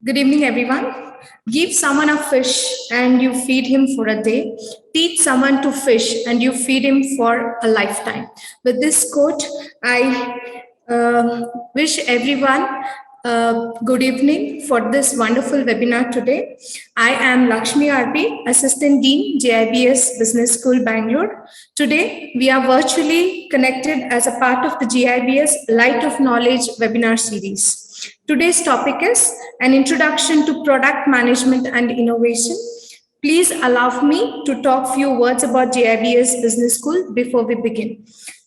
Good evening, everyone. Give someone a fish and you feed him for a day. Teach someone to fish and you feed him for a lifetime. With this quote, I wish everyone good evening for this wonderful webinar today. I am Lakshmi RP, Assistant Dean, GIBS Business School, Bangalore. Today, we are virtually connected as a part of the GIBS Light of Knowledge webinar series. Today's topic is an introduction to product management and innovation. Please allow me to talk few words about GIBS Business School before we begin.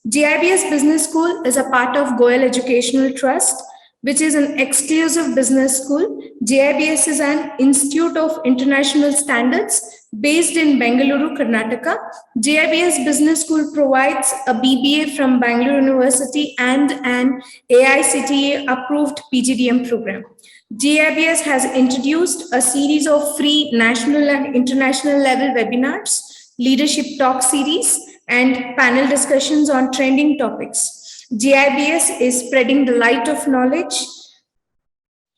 GIBS Business School is a part of Goel Educational Trust, which is an exclusive business school. GIBS is an institute of international standards based in Bengaluru, Karnataka. GIBS Business School provides a BBA from Bangalore University and an AICTE approved PGDM program. GIBS has introduced a series of free national and international level webinars, leadership talk series, and panel discussions on trending topics. GIBS is spreading the light of knowledge,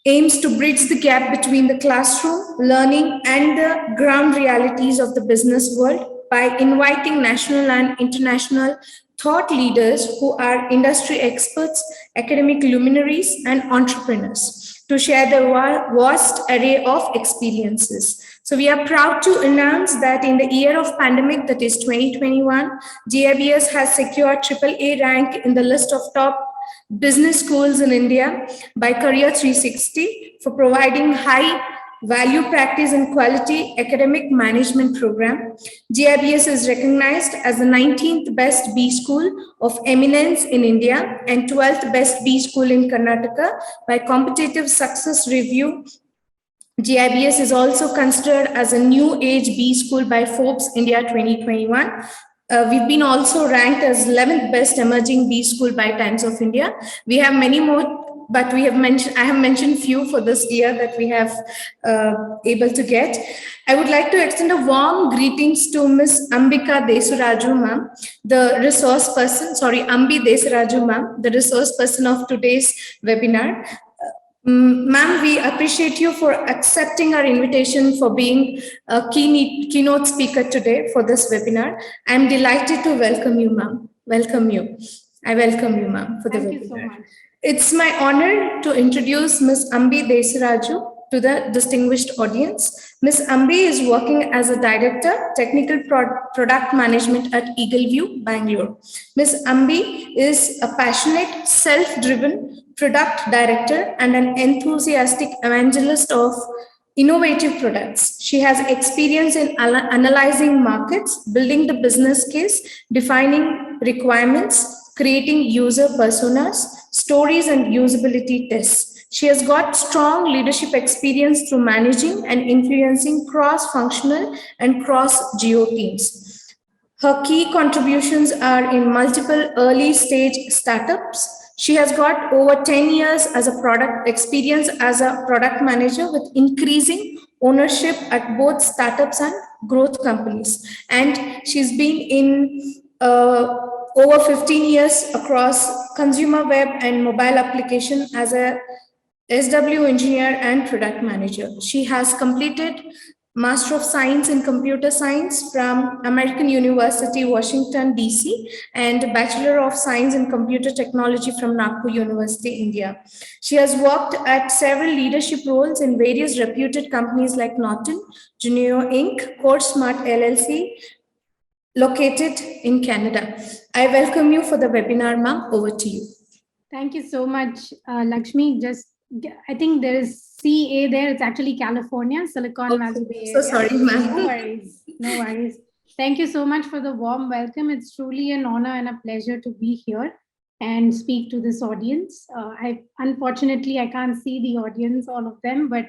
aims to bridge the gap between the classroom learning and the ground realities of the business world by inviting national and international thought leaders who are industry experts, academic luminaries, and entrepreneurs to share the vast array of experiences. So we are proud to announce that in the year of pandemic, that is 2021, GIBS has secured AAA rank in the list of top business schools in India by Career 360 for providing high value practice and quality academic management program. GIBS is recognized as the 19th best B school of eminence in India and 12th best B school in Karnataka by Competitive Success Review. GIBS is also considered as a new age B school by Forbes India 2021. We've been also ranked as 11th best emerging B school by Times of India. We have many more, but I have mentioned few for this year that we have able to get. I would like to extend a warm greetings to Ms. Ambika Desuraju ma'am, the resource person, Ambi Desuraju ma'am, the resource person of today's webinar. Ma'am, we appreciate you for accepting our invitation for being a keynote speaker today for this webinar. I'm delighted to welcome you, ma'am. Welcome you. I welcome you, ma'am, for the Thank webinar. You so much. It's my honor to introduce Ms. Ambi Desiraju to the distinguished audience. Ms. Ambi is working as a Director, Technical Product Management at Eagleview, Bangalore. Ms. Ambi is a passionate, self-driven product director and an enthusiastic evangelist of innovative products. She has experience in analyzing markets, building the business case, defining requirements, creating user personas, stories, and usability tests. She has got strong leadership experience through managing and influencing cross-functional and cross-geo teams. Her key contributions are in multiple early stage startups. She has got over 10 years as a product experience as a product manager with increasing ownership at both startups and growth companies. And she's been in over 15 years across consumer web and mobile application as a SW engineer and product manager. She has completed Master of Science in Computer Science from American University, Washington, D.C., and Bachelor of Science in Computer Technology from Nagpur University, India. She has worked at several leadership roles in various reputed companies like Norton, Junio Inc., Core Smart LLC, located in Canada. I welcome you for the webinar, ma'am. Over to you. Thank you so much, Lakshmi. I think there is CA there. It's actually California, Silicon Valley Bay Area. So sorry, ma'am. No worries. No worries. Thank you so much for the warm welcome. It's truly an honor and a pleasure to be here and speak to this audience. Unfortunately, I can't see the audience, all of them, but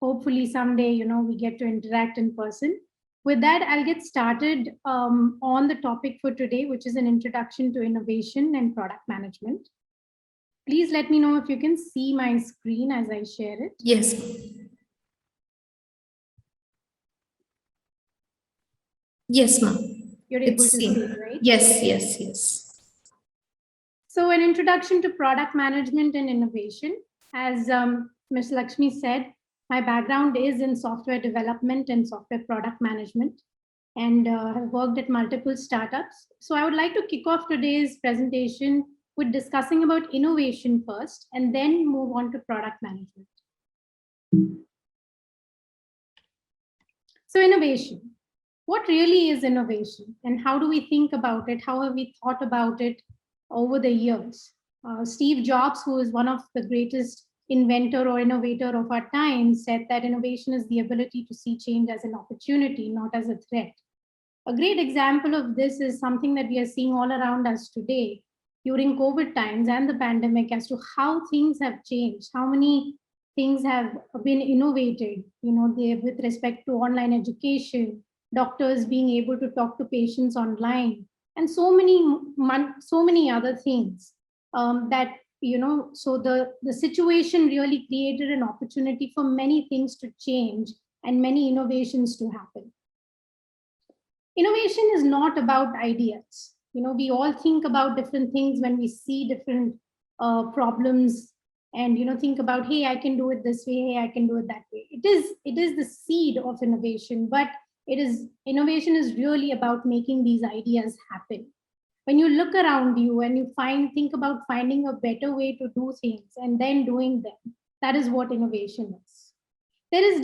hopefully someday, we get to interact in person. With that, I'll get started on the topic for today, which is an introduction to innovation and product management. Please let me know if you can see my screen as I share it. Yes. Yes, ma'am. You're able to see it, right? Yes. So an introduction to product management and innovation. As Ms. Lakshmi said, My background is in software development and software product management, and have worked at multiple startups. So I would like to kick off today's presentation with discussing about innovation first, and then move on to product management. So innovation. What really is innovation, and how do we think about it? How have we thought about it over the years? Steve Jobs, who is one of the greatest inventor or innovator of our time, said that innovation is the ability to see change as an opportunity, not as a threat. A great example of this is something that we are seeing all around us today during COVID times and the pandemic, as to how things have changed, how many things have been innovated, with respect to online education, doctors being able to talk to patients online, and so many other things, that so the situation really created an opportunity for many things to change and many innovations to happen. Innovation is not about ideas. We all think about different things when we see different problems, and think about, hey, I can do it this way, hey, I can do it that way. It is the seed of innovation, but innovation is really about making these ideas happen. When you look around you and you think about finding a better way to do things and then doing them, that is what innovation is. There is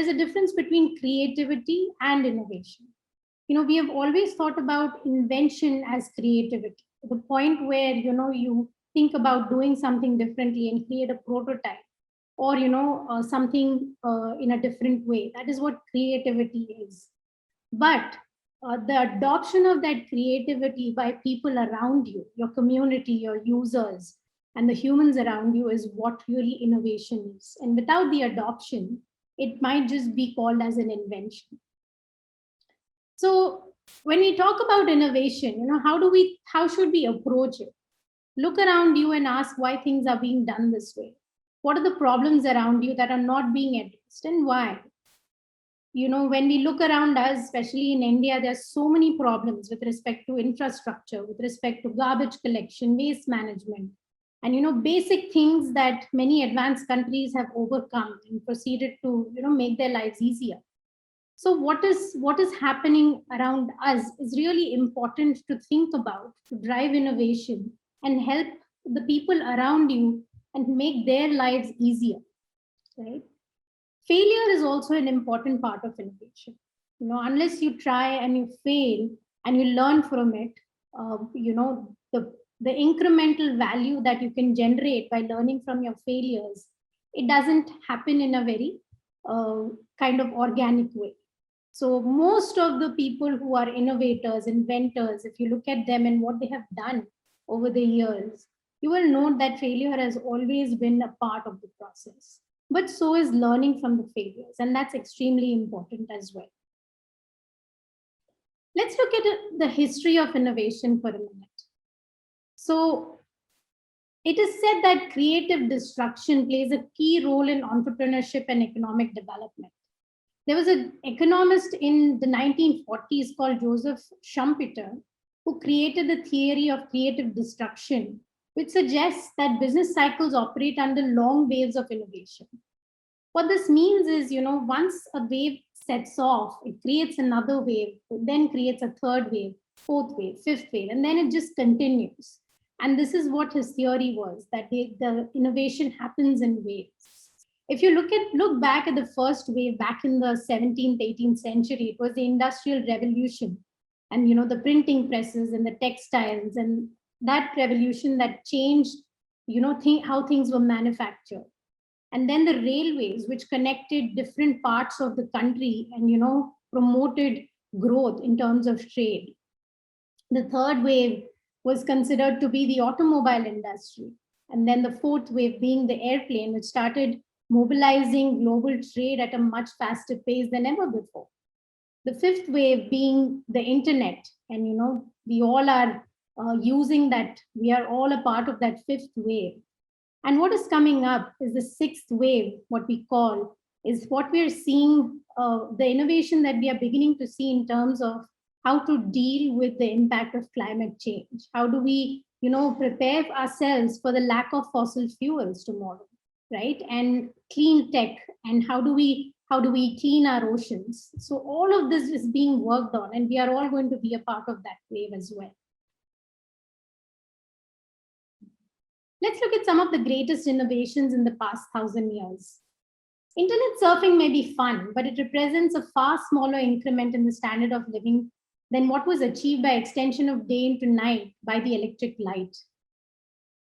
a difference between creativity and innovation. We have always thought about invention as creativity, to the point where you think about doing something differently and create a prototype, or something in a different way. That is what creativity is. But the adoption of that creativity by people around you, your community, your users, and the humans around you, is what really innovation is. And without the adoption, it might just be called as an invention. So when we talk about innovation, how should we approach it? Look around you and ask why things are being done this way. What are the problems around you that are not being addressed, and why? When we look around us, especially in India, there's so many problems with respect to infrastructure, with respect to garbage collection, waste management, and basic things that many advanced countries have overcome and proceeded to make their lives easier. So what is happening around us is really important to think about, to drive innovation and help the people around you and make their lives easier, right? Failure is also an important part of innovation. Unless you try and you fail and you learn from it, the incremental value that you can generate by learning from your failures, it doesn't happen in a very kind of organic way. So most of the people who are innovators, inventors, if you look at them and what they have done over the years, you will note that failure has always been a part of the process. But so is learning from the failures, and that's extremely important as well. Let's look at the history of innovation for a minute. So it is said that creative destruction plays a key role in entrepreneurship and economic development. There was an economist in the 1940s called Joseph Schumpeter, who created the theory of creative destruction, which suggests that business cycles operate under long waves of innovation. What this means is, once a wave sets off, it creates another wave, then creates a third wave, fourth wave, fifth wave, and then it just continues. And this is what his theory was, that the innovation happens in waves. If you look back at the first wave back in the 17th, 18th century, it was the Industrial Revolution, and the printing presses and the textiles, and that revolution that changed how things were manufactured. And then the railways, which connected different parts of the country and promoted growth in terms of trade. The third wave was considered to be the automobile industry, and then the fourth wave being the airplane, which started mobilizing global trade at a much faster pace than ever before. The fifth wave being the internet, and we all are using that. We are all a part of that fifth wave. And what is coming up is the sixth wave, what we call, is what we are seeing, the innovation that we are beginning to see in terms of how to deal with the impact of climate change. How do we, prepare ourselves for the lack of fossil fuels tomorrow, right? And clean tech and how do we clean our oceans. So all of this is being worked on, and we are all going to be a part of that wave as well. Let's look at some of the greatest innovations in the past 1,000 years. Internet surfing may be fun, but it represents a far smaller increment in the standard of living than what was achieved by extension of day into night by the electric light.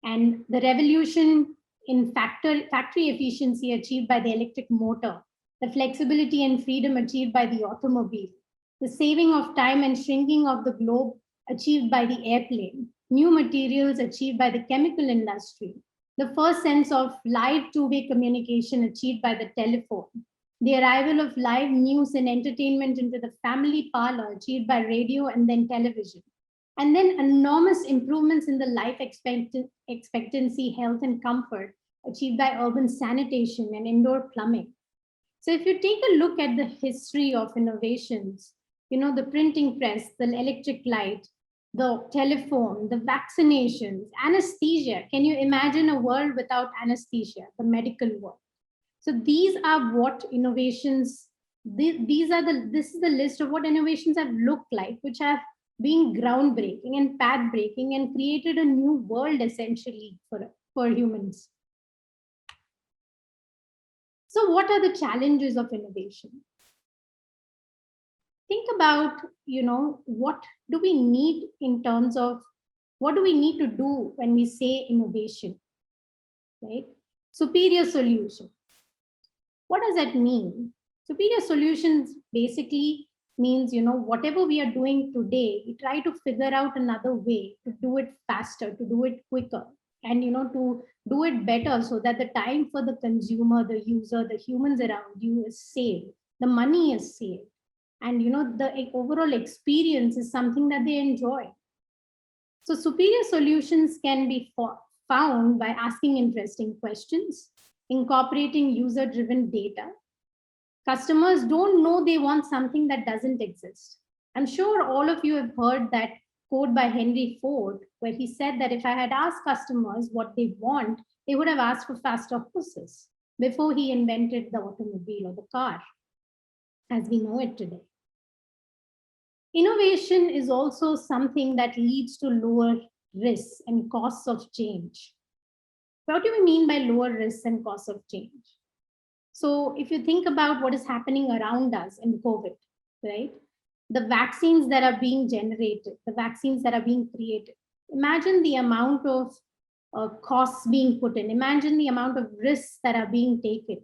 And the revolution in factory efficiency achieved by the electric motor, the flexibility and freedom achieved by the automobile, the saving of time and shrinking of the globe achieved by the airplane, new materials achieved by the chemical industry, the first sense of live two-way communication achieved by the telephone, the arrival of live news and entertainment into the family parlor achieved by radio and then television, and then enormous improvements in the life expectancy, health, and comfort achieved by urban sanitation and indoor plumbing. So if you take a look at the history of innovations, the printing press, the electric light, the telephone, the vaccinations, anesthesia. Can you imagine a world without anesthesia, the medical world? So these are what innovations, this is the list of what innovations have looked like, which have been groundbreaking and path-breaking and created a new world essentially for humans. So what are the challenges of innovation? Think about, what do we need in terms of, what do we need to do when we say innovation, right? Superior solution. What does that mean? Superior solutions basically means, whatever we are doing today, we try to figure out another way to do it faster, to do it quicker, and, to do it better so that the time for the consumer, the user, the humans around you is saved, the money is saved. And the overall experience is something that they enjoy. So superior solutions can be found by asking interesting questions, incorporating user-driven data. Customers don't know they want something that doesn't exist. I'm sure all of you have heard that quote by Henry Ford, where he said that if I had asked customers what they want, they would have asked for faster horses before he invented the automobile or the car as we know it today. Innovation is also something that leads to lower risks and costs of change. What do we mean by lower risks and costs of change? So if you think about what is happening around us in COVID, right? The vaccines that are being generated, the vaccines that are being created, imagine the amount of costs being put in, imagine the amount of risks that are being taken.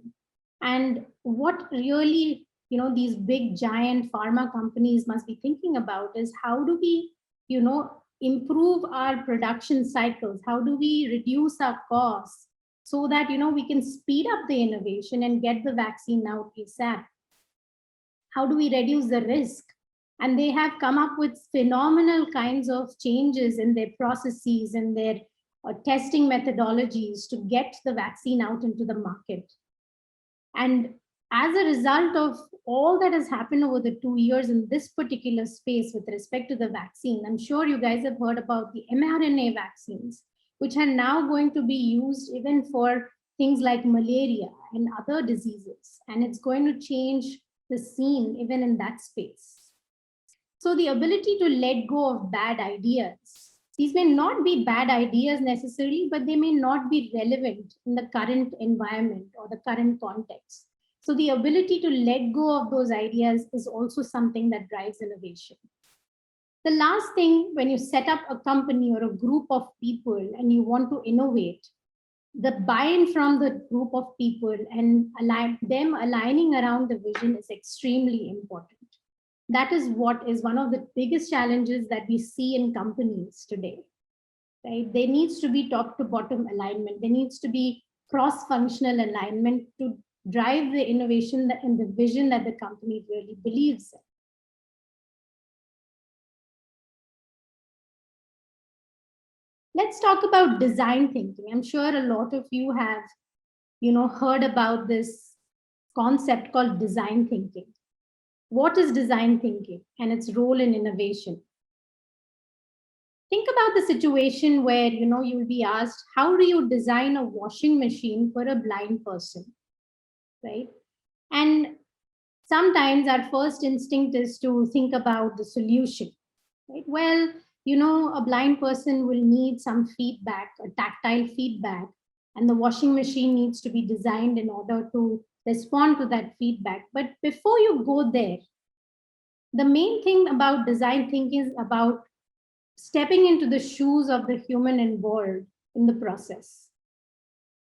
And what really these big giant pharma companies must be thinking about is how do we improve our production cycles, how do we reduce our costs so that we can speed up the innovation and get the vaccine out ASAP. How do we reduce the risk? And they have come up with phenomenal kinds of changes in their processes and their testing methodologies to get the vaccine out into the market. And as a result of all that has happened over the 2 years in this particular space with respect to the vaccine, I'm sure you guys have heard about the mRNA vaccines, which are now going to be used even for things like malaria and other diseases. And it's going to change the scene even in that space. So the ability to let go of bad ideas. These may not be bad ideas necessarily, but they may not be relevant in the current environment or the current context. So the ability to let go of those ideas is also something that drives innovation. The last thing, when you set up a company or a group of people and you want to innovate, the buy-in from the group of people and them aligning around the vision is extremely important. That is what is one of the biggest challenges that we see in companies today, right? There needs to be top to bottom alignment. There needs to be cross-functional alignment to drive the innovation and the vision that the company really believes in. Let's talk about design thinking. I'm sure a lot of you have, heard about this concept called design thinking. What is design thinking and its role in innovation? Think about the situation where, you'll be asked, how do you design a washing machine for a blind person, right? And sometimes our first instinct is to think about the solution, right? Well, a blind person will need some feedback, a tactile feedback, and the washing machine needs to be designed in order to respond to that feedback. But before you go there, the main thing about design thinking is about stepping into the shoes of the human involved in the process.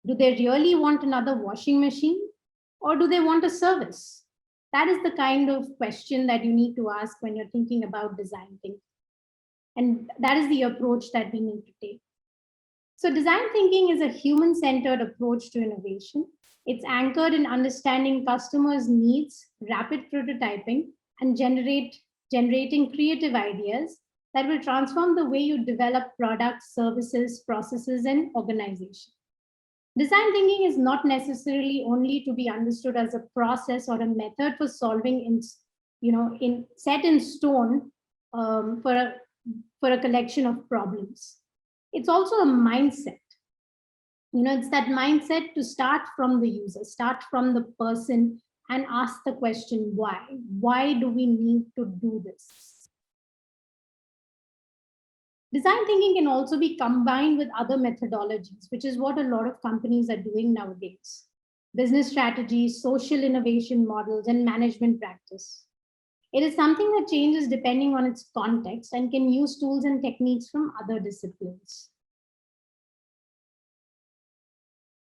Do they really want another washing machine, or do they want a service? That is the kind of question that you need to ask when you're thinking about design thinking. And that is the approach that we need to take. So, design thinking is a human centered approach to innovation. It's anchored in understanding customers' needs, rapid prototyping, and generating creative ideas that will transform the way you develop products, services, processes, and organization. Design thinking is not necessarily only to be understood as a process or a method for solving in set in stone for a collection of problems. It's also a mindset. It's that mindset to start from the user, start from the person, and ask the question why. Why do we need to do this? Design thinking can also be combined with other methodologies, which is what a lot of companies are doing nowadays. Business strategies, social innovation models, and management practice. It is something that changes depending on its context and can use tools and techniques from other disciplines.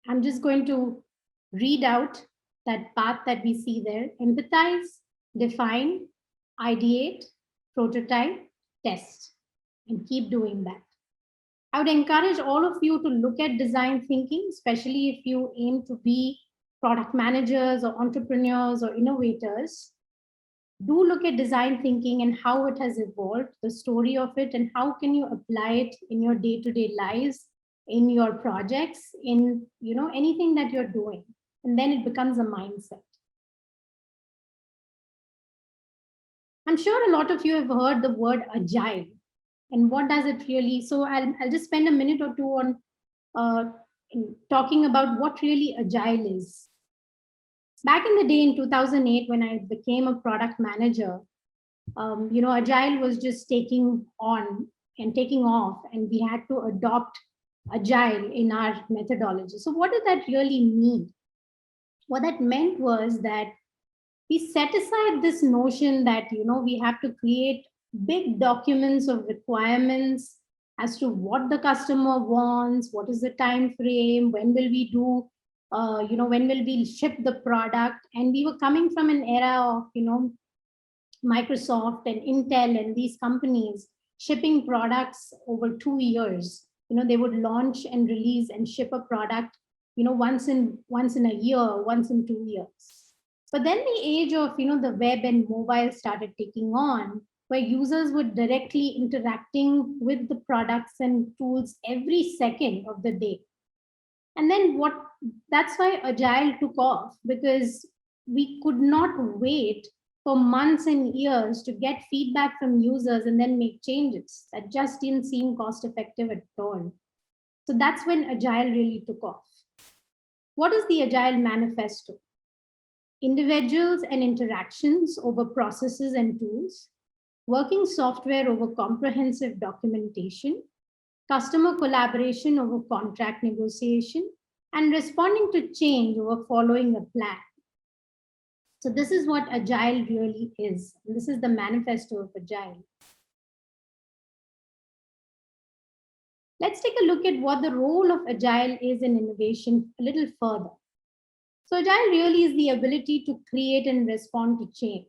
I'm just going to read out that path that we see there: empathize, define, ideate, prototype, test, and keep doing that. I would encourage all of you to look at design thinking, especially if you aim to be product managers or entrepreneurs or innovators. Do look at design thinking and how it has evolved, the story of it, and how can you apply it in your day-to-day lives, in your projects, in anything that you're doing. And then it becomes a mindset. I'm sure a lot of you have heard the word agile. And what does it really? So I'll just spend a minute or two on talking about what really agile is. Back in the day in 2008, when I became a product manager, agile was just taking on and taking off, and we had to adopt agile in our methodology. So what did that really mean? What that meant was that we set aside this notion that we have to create big documents of requirements as to what the customer wants, what is the time frame, when will we do when will we ship the product. And we were coming from an era of Microsoft and Intel and these companies shipping products over 2 years. They would launch and release and ship a product once in a year, once in 2 years. But then the age of the web and mobile started taking on, where users were directly interacting with the products and tools every second of the day. And then that's why agile took off, because we could not wait for months and years to get feedback from users and then make changes. That just didn't seem cost effective at all. So that's when agile really took off. What is the agile manifesto? Individuals and interactions over processes and tools, working software over comprehensive documentation, customer collaboration over contract negotiation, and responding to change over following a plan. So this is what agile really is. This is the manifesto of agile. Let's take a look at what the role of agile is in innovation a little further. So agile really is the ability to create and respond to change.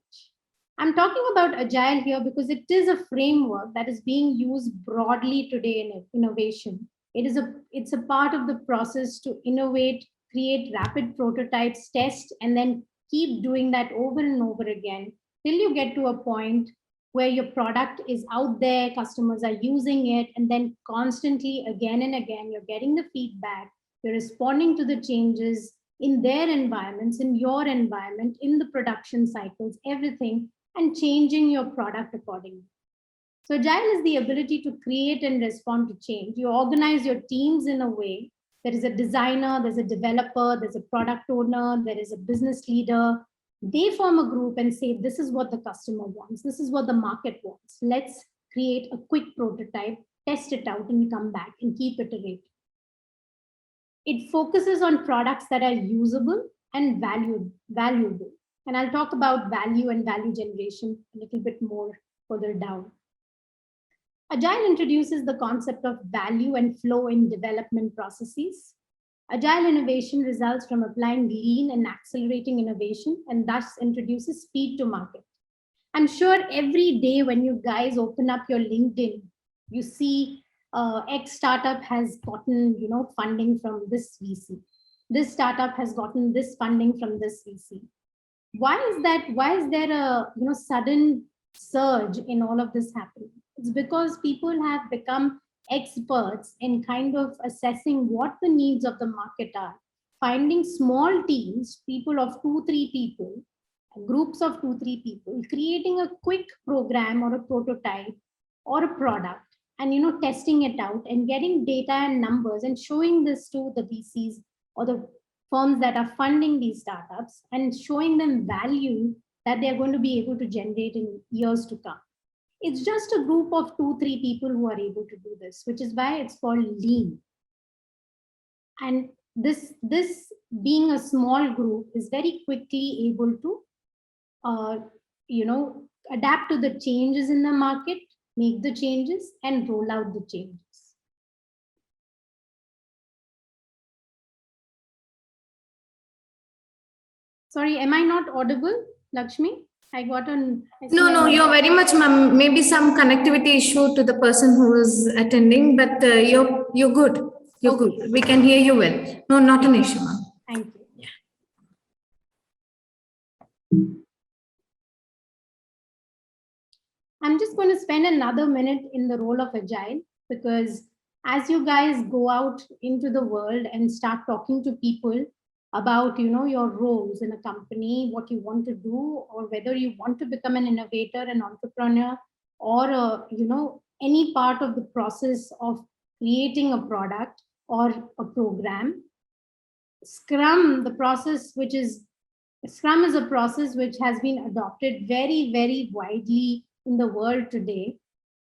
I'm talking about agile here because it is a framework that is being used broadly today in innovation. It's a part of the process to innovate, create rapid prototypes, test, and then keep doing that over and over again till you get to a point where your product is out there, customers are using it, and then constantly again and again, you're getting the feedback, you're responding to the changes in their environments, in your environment, in the production cycles, everything, and changing your product accordingly. So agile is the ability to create and respond to change. You organize your teams in a way. There is a designer, there's a developer, there's a product owner, there is a business leader, They form a group and say, this is what the customer wants. This is what the market wants. Let's create a quick prototype, test it out and come back and keep iterating. It focuses on products that are usable and valuable. And I'll talk about value and value generation a little bit more further down. Agile introduces the concept of value and flow in development processes. Agile innovation results from applying lean and accelerating innovation, and thus introduces speed to market. I'm sure every day when you guys open up your LinkedIn, you see X startup has gotten funding from this VC. This startup has gotten this funding from this VC. Why is that? Why is there a sudden surge in all of this happening? It's because people have become experts in kind of assessing what the needs of the market are, finding small teams, people of 2-3 people, groups of 2-3 people, creating a quick program or a prototype or a product, and testing it out and getting data and numbers and showing this to the VCs or the firms that are funding these startups and showing them value that they're going to be able to generate in years to come. It's just a group of 2-3 people who are able to do this, which is why it's called lean. And this being a small group is very quickly able to adapt to the changes in the market, make the changes and roll out the changes. Sorry, am I not audible, Lakshmi? I got on. No, you're very much, ma'am. Maybe some connectivity issue to the person who is attending, but you're good. You're Okay. good. We can hear you well. No, not an issue, ma'am. Thank you. I'm just going to spend another minute in the role of Agile, because as you guys go out into the world and start talking to people about your roles in a company, what you want to do, or whether you want to become an innovator, an entrepreneur, or any part of the process of creating a product or a program, Scrum, Scrum is a process which has been adopted very, very widely in the world today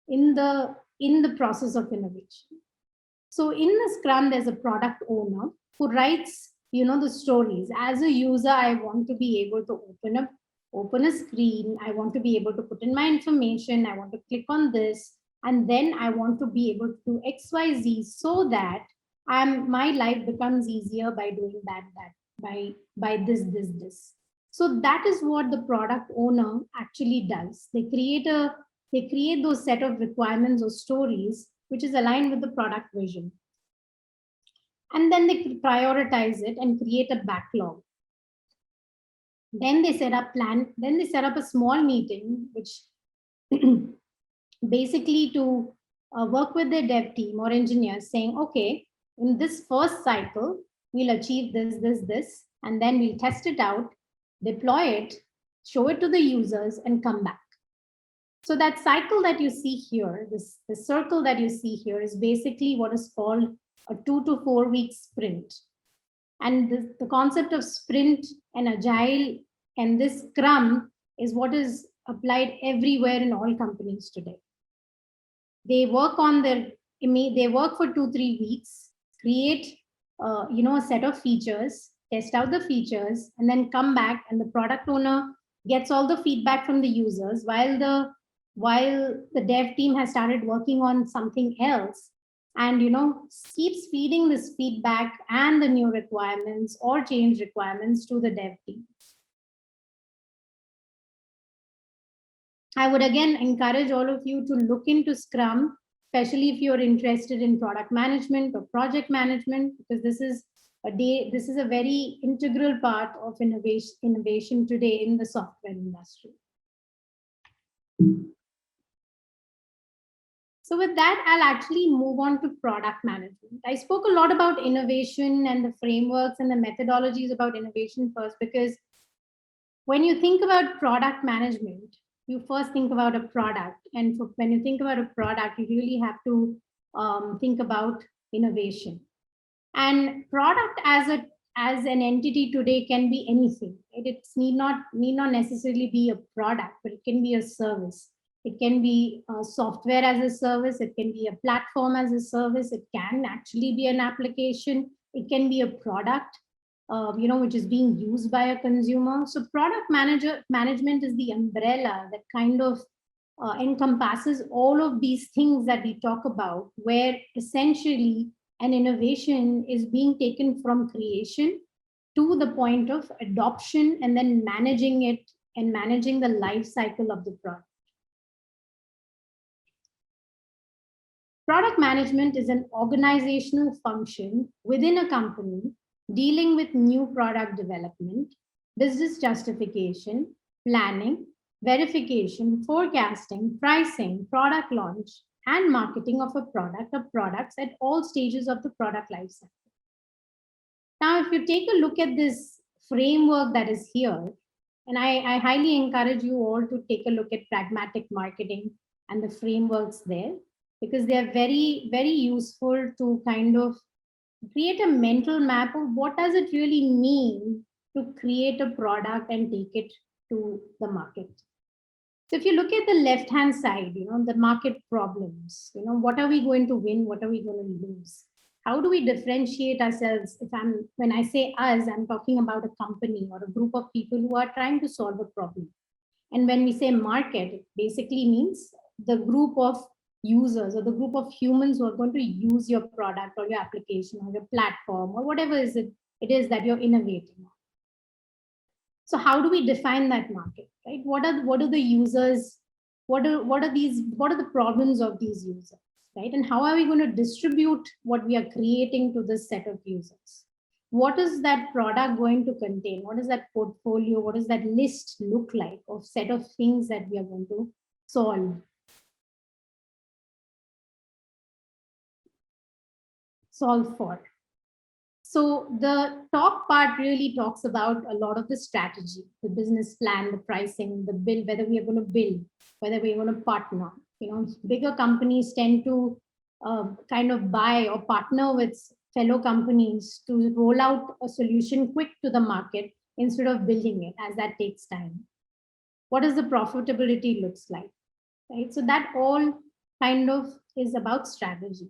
in the process of innovation. So in the Scrum, there's a product owner who writes the stories. As a user, I want to be able to open a screen. I want to be able to put in my information. I want to click on this, and then I want to be able to do XYZ so that my life becomes easier by doing that by this. So that is what the product owner actually does. They create those set of requirements or stories which is aligned with the product vision. And then they prioritize it and create a backlog. Then they set up a small meeting, which basically to work with their dev team or engineers saying, okay, in this first cycle, we'll achieve this, and then we'll test it out, deploy it, show it to the users and come back. So that cycle that you see here, the circle that you see here is basically what is called a 2 to 4 week sprint. And the concept of sprint and agile and this Scrum is what is applied everywhere in all companies today. They work for 2-3 weeks, create a set of features, test out the features, and then come back, and the product owner gets all the feedback from the users while the dev team has started working on something else, and keeps feeding this feedback and the new requirements or change requirements to the dev team. I would again encourage all of you to look into Scrum, especially if you're interested in product management or project management, because this is a very integral part of innovation today in the software industry. So with that, I'll actually move on to product management. I spoke a lot about innovation and the frameworks and the methodologies about innovation first, because when you think about product management, you first think about a product. And when you think about a product, you really have to think about innovation. And product as a as an entity today can be anything. It need not necessarily be a product, but it can be a service. It can be software as a service. It can be a platform as a service. It can actually be an application. It can be a product, which is being used by a consumer. So management is the umbrella that kind of encompasses all of these things that we talk about, where essentially an innovation is being taken from creation to the point of adoption and then managing it and managing the life cycle of the product. Product management is an organizational function within a company dealing with new product development, business justification, planning, verification, forecasting, pricing, product launch, and marketing of a product or products at all stages of the product lifecycle. Now, if you take a look at this framework that is here, and I highly encourage you all to take a look at pragmatic marketing and the frameworks there, because they are very, very useful to kind of create a mental map of what does it really mean to create a product and take it to the market. So if you look at the left-hand side, the market problems, what are we going to win? What are we going to lose? How do we differentiate ourselves? When I say us, I'm talking about a company or a group of people who are trying to solve a problem. And when we say market, it basically means the group of users or the group of humans who are going to use your product or your application or your platform or whatever it is that you're innovating on. So how do we define that market, right? What are the users? What are the problems of these users, right? And how are we going to distribute what we are creating to this set of users? What is that product going to contain? What is that portfolio? What does that list look like of set of things that we are going to solve for? So the top part really talks about a lot of the strategy, the business plan, the pricing, the build, whether we are going to build, whether we're going to partner. Bigger companies tend to kind of buy or partner with fellow companies to roll out a solution quick to the market instead of building it, as that takes time. What does the profitability looks like, right? So that all kind of is about strategy.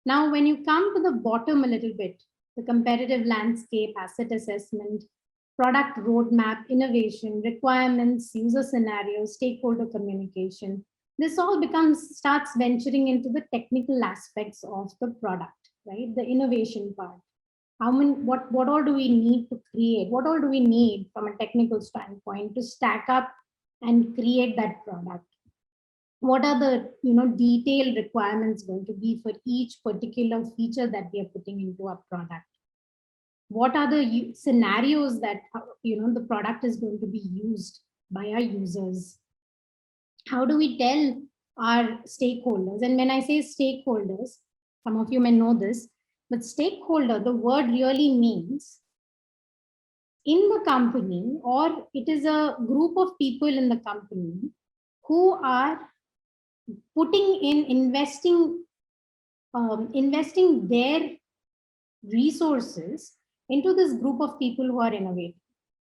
Now, when you come to the bottom a little bit, the competitive landscape, asset assessment, product roadmap, innovation, requirements, user scenarios, stakeholder communication, this all starts venturing into the technical aspects of the product, right? The innovation part. What all do we need to create? What all do we need from a technical standpoint to stack up and create that product? What are the detailed requirements going to be for each particular feature that we are putting into our product? What are the scenarios that the product is going to be used by our users? How do we tell our stakeholders? And when I say stakeholders, some of you may know this, but stakeholder, the word really means in the company, or it is a group of people in the company who are putting in, investing their resources into this group of people who are innovating.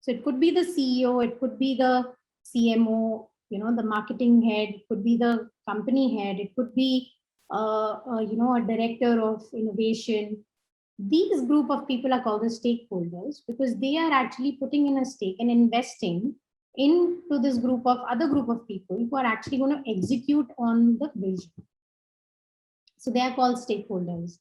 So it could be the CEO, it could be the CMO, the marketing head, it could be the company head, it could be a director of innovation. These group of people are called the stakeholders because they are actually putting in a stake and investing into this other group of people who are actually going to execute on the vision. So they are called stakeholders.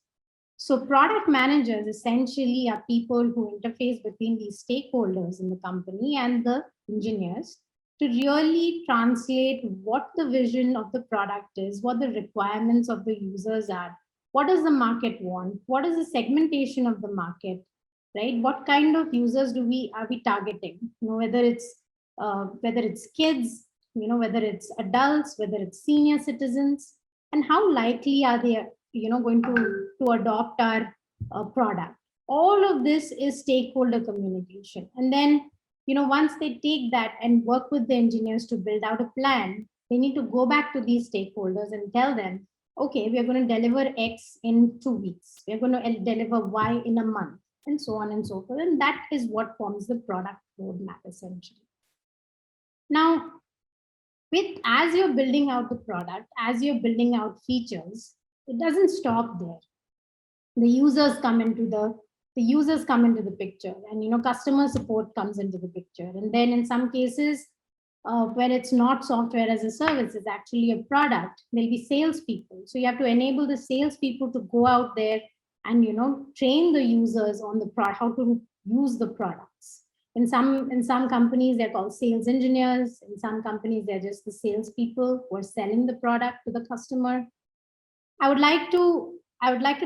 So product managers essentially are people who interface between these stakeholders in the company and the engineers to really translate what the vision of the product is, what the requirements of the users are, what does the market want, what is the segmentation of the market, right? What kind of users are we targeting? Whether it's kids, whether it's adults, whether it's senior citizens, and how likely are they going to adopt our product. All of this is stakeholder communication. And then once they take that and work with the engineers to build out a plan, they need to go back to these stakeholders and tell them, okay, we are going to deliver X in 2 weeks, we are going to deliver Y in a month. and so on and so forth. And that is what forms the product roadmap essentially. Now, as you're building out the product, as you're building out features, it doesn't stop there. The users come into the picture, and customer support comes into the picture. And then in some cases, where it's not software as a service, it's actually a product, there'll be salespeople. So you have to enable the salespeople to go out there and train the users on the product, how to use the products. In some companies, they're called sales engineers. In some companies, they're just the salespeople who are selling the product to the customer. I would like to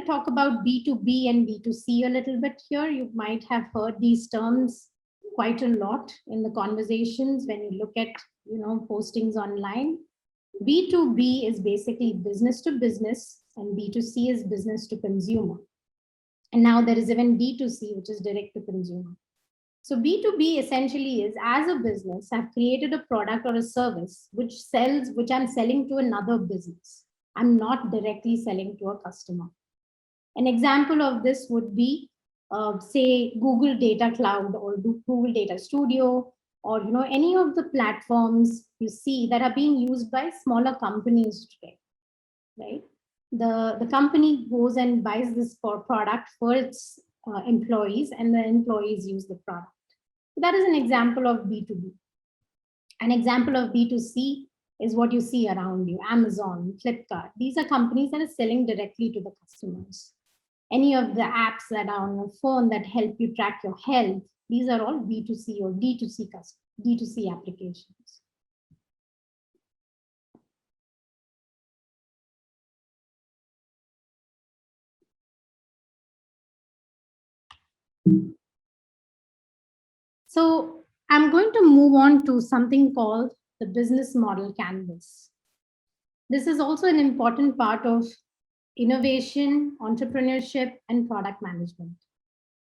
talk about B2B and B2C a little bit here. You might have heard these terms quite a lot in the conversations when you look at postings online. B2B is basically business to business, and B2C is business to consumer. And now there is even B2C, which is direct to consumer. So B2B essentially is, as a business, I've created a product or a service which I'm selling to another business. I'm not directly selling to a customer. An example of this would be, say, Google Data Cloud or Google Data Studio, or any of the platforms you see that are being used by smaller companies today, right? The company goes and buys this product for its employees, and the employees use the product. So that is an example of B2B. An example of B2C is what you see around you: Amazon, Flipkart. These are companies that are selling directly to the customers. Any of the apps that are on your phone that help you track your health, these are all B2C or D2C applications. So I'm going to move on to something called the business model canvas. This is also an important part of innovation, entrepreneurship, and product management.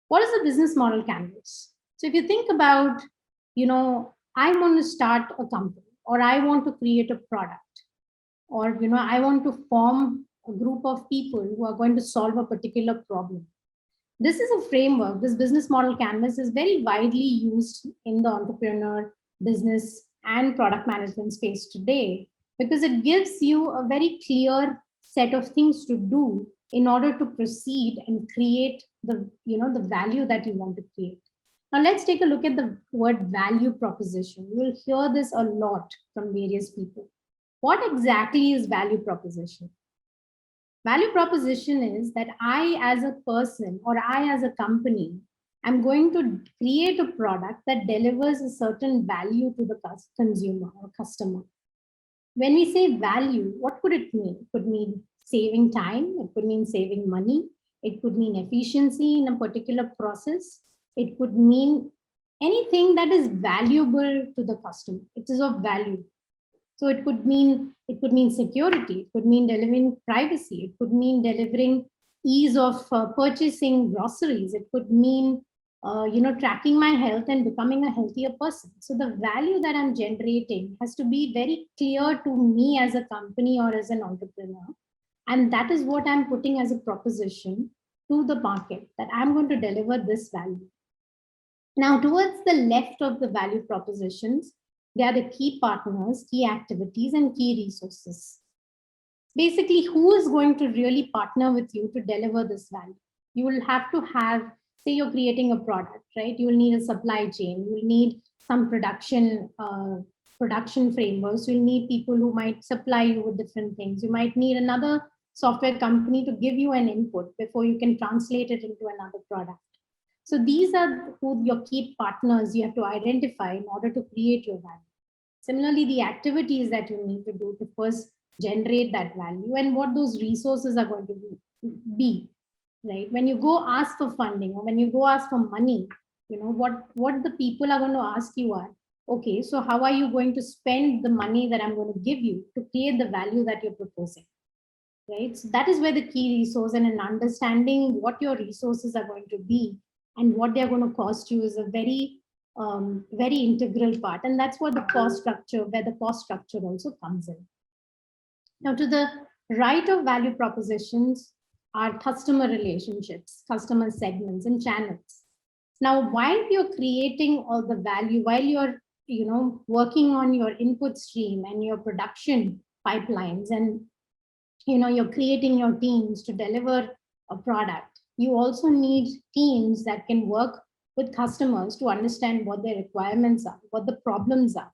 What is the business model canvas? So if you think about, I want to start a company, or I want to create a product, or, I want to form a group of people who are going to solve a particular problem. This is a framework. This business model canvas is very widely used in the entrepreneur, business, and product management space today, because it gives you a very clear set of things to do in order to proceed and create the value that you want to create. Now let's take a look at the word value proposition. You will hear this a lot from various people. What exactly is value proposition? Value proposition is that I, as a person, or I, as a company, I'm going to create a product that delivers a certain value to the consumer or customer. When we say value, what could it mean? It could mean saving time. It could mean saving money. It could mean efficiency in a particular process. It could mean anything that is valuable to the customer. It is of value. So it could mean security. It could mean delivering privacy. It could mean delivering ease of purchasing groceries. It could mean tracking my health and becoming a healthier person. So the value that I'm generating has to be very clear to me as a company or as an entrepreneur. And that is what I'm putting as a proposition to the market, that I'm going to deliver this value. Now, towards the left of the value propositions, they are the key partners, key activities, and key resources. Basically, who is going to really partner with you to deliver this value? You will have to have, say you're creating a product, right? You will need a supply chain. You will need some production frameworks. You'll need people who might supply you with different things. You might need another software company to give you an input before you can translate it into another product. So these are who your key partners you have to identify in order to create your value. Similarly, the activities that you need to do to first generate that value and what those resources are going to be, right? When you go ask for funding or when you go ask for money, what the people are going to ask you are, okay, so how are you going to spend the money that I'm going to give you to create the value that you're proposing, right? So that is where the key resource and an understanding what your resources are going to be and what they're going to cost you is a very integral part. And that's what the cost structure, where the cost structure also comes in. Now, to the right of value propositions, our customer relationships, customer segments and channels. Now, while you're creating all the value, while you're working on your input stream and your production pipelines, and you're creating your teams to deliver a product, you also need teams that can work with customers to understand what their requirements are, what the problems are,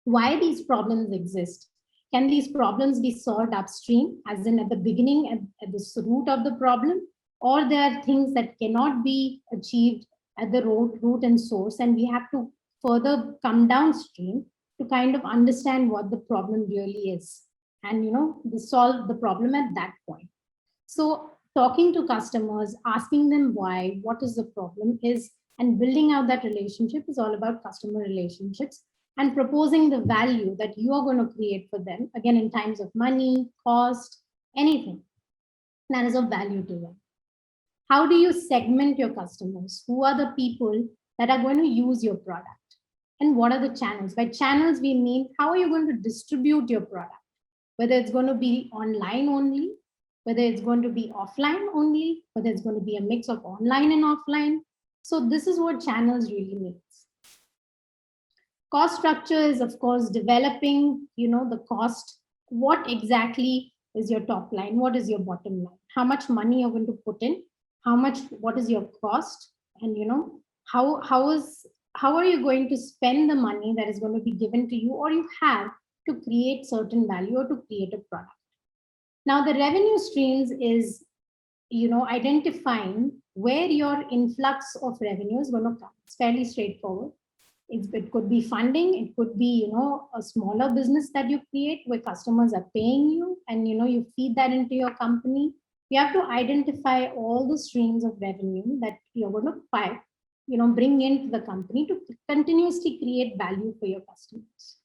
why these problems exist. Can these problems be solved upstream, as in at the beginning, at the root of the problem, or there are things that cannot be achieved at the root and source, and we have to further come downstream to kind of understand what the problem really is, and solve the problem at that point. So talking to customers, asking them why, what is the problem is, and building out that relationship is all about customer relationships, and proposing the value that you are going to create for them, again, in times of money, cost, anything that is of value to them. How do you segment your customers? Who are the people that are going to use your product? And what are the channels? By channels, we mean how are you going to distribute your product? Whether it's going to be online only, whether it's going to be offline only, whether it's going to be a mix of online and offline. So this is what channels really means. Cost structure is, of course, developing, the cost. What exactly is your top line? What is your bottom line? How much money you're going to put in? What is your cost? And, how are you going to spend the money that is going to be given to you, or you have to create certain value or to create a product? Now, the revenue streams is, identifying where your influx of revenue is going to come. It's fairly straightforward. It could be funding, it could be, a smaller business that you create where customers are paying you, and, you feed that into your company. You have to identify all the streams of revenue that you're going to bring into the company to continuously create value for your customers.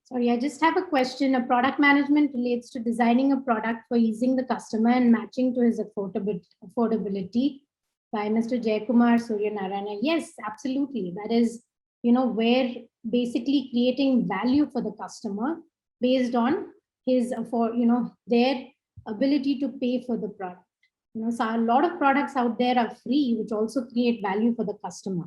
Sorry, I just have a question. A product management relates to designing a product for easing the customer and matching to his affordability, by Mr. Jayakumar Suryanarayana. Yes, absolutely. That is, where basically creating value for the customer based on his, their ability to pay for the product. So a lot of products out there are free, which also create value for the customer.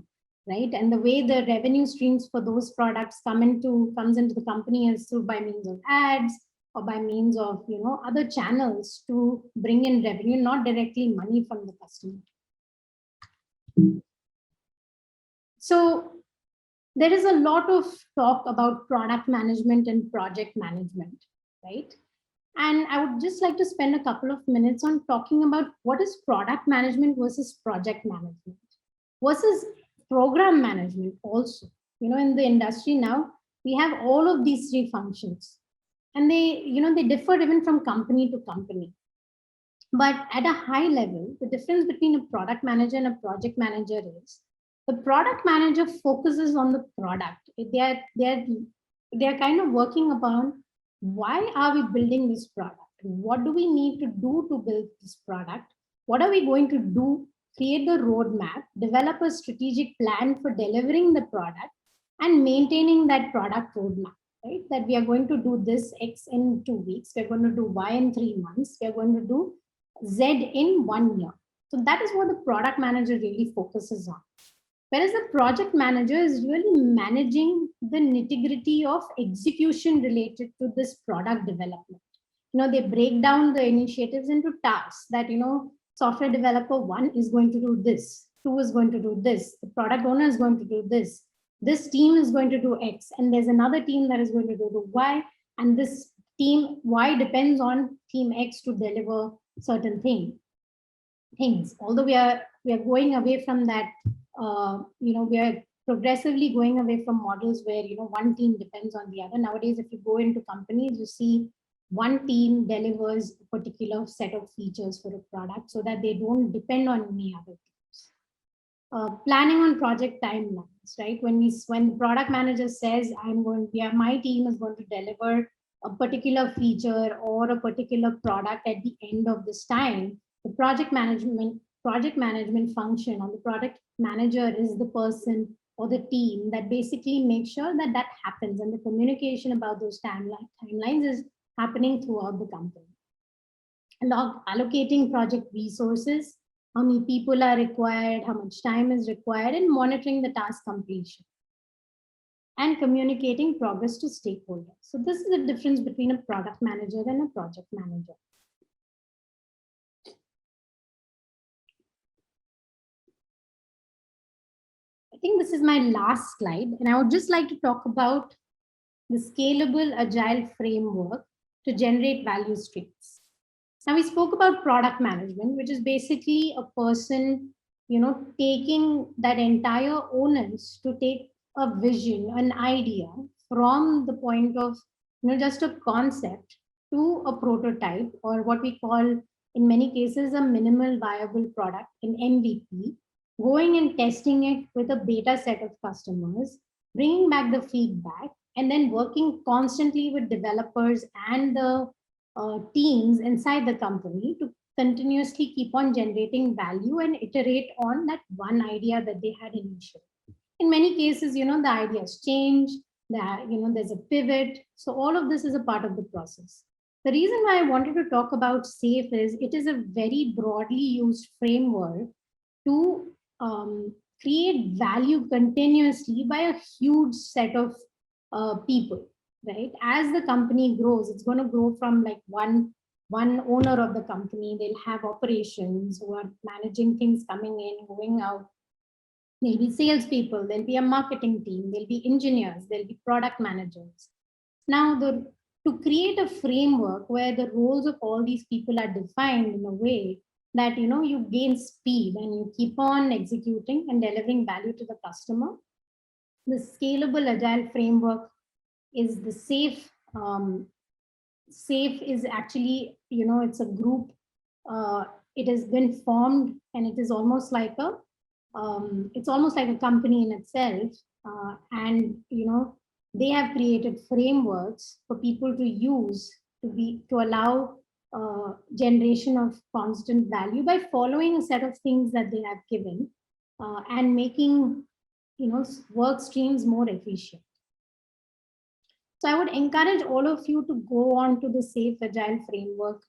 Right, and the way the revenue streams for those products comes into the company is through by means of ads or by means of other channels to bring in revenue, not directly money from the customer. So there is a lot of talk about product management and project management, right? And I would just like to spend a couple of minutes on talking about what is product management versus project management versus program management also. In the industry now, we have all of these three functions, and they differ even from company to company. But at a high level, the difference between a product manager and a project manager is the product manager focuses on the product. They're kind of working upon why are we building this product? What do we need to do to build this product? What are we going to do? Create the roadmap, develop a strategic plan for delivering the product and maintaining that product roadmap, right? That we are going to do this X in 2 weeks, we're going to do Y in 3 months, we're going to do Z in 1 year. So that is what the product manager really focuses on. Whereas the project manager is really managing the nitty-gritty of execution related to this product development. They break down the initiatives into tasks that, software developer 1 is going to do this, 2 is going to do this, the product owner is going to do this team is going to do X, and there's another team that is going to do the Y, and this team Y depends on team X to deliver certain things. Although we are going away from that, we are progressively going away from models where one team depends on the other. Nowadays, if you go into companies, you see one team delivers a particular set of features for a product so that they don't depend on any other teams. Planning on project timelines, right? When the product manager says, my team is going to deliver a particular feature or a particular product at the end of this time, the project management project management function or the product manager is the person or the team that basically makes sure that that happens and the communication about those timelines is happening throughout the company. Allocating project resources, how many people are required, how much time is required, and monitoring the task completion. And communicating progress to stakeholders. So this is the difference between a product manager and a project manager. I think this is my last slide, and I would just like to talk about the scalable agile framework to generate value streams. Now we spoke about product management, which is basically a person, taking that entire onus to take a vision, an idea from the point of, just a concept to a prototype, or what we call in many cases a minimal viable product, an MVP, going and testing it with a beta set of customers, bringing back the feedback, and then working constantly with developers and the teams inside the company to continuously keep on generating value and iterate on that one idea that they had initially. In many cases, the ideas change, that there's a pivot. So all of this is a part of the process. The reason why I wanted to talk about SAFE is it is a very broadly used framework to create value continuously by a huge set of people, right? As the company grows, it's going to grow from like one owner of the company. They'll have operations who are managing things coming in, going out. There'll be salespeople, there'll be a marketing team, there'll be engineers, there'll be product managers. Now, to create a framework where the roles of all these people are defined in a way that you gain speed and you keep on executing and delivering value to the customer, the scalable agile framework is the SAFE. SAFE is actually, it's a group. It has been formed, and it is almost like a company in itself. And they have created frameworks for people to use to allow generation of constant value by following a set of things that they have given, and making work streams more efficient. So I would encourage all of you to go on to the SAFE Agile Framework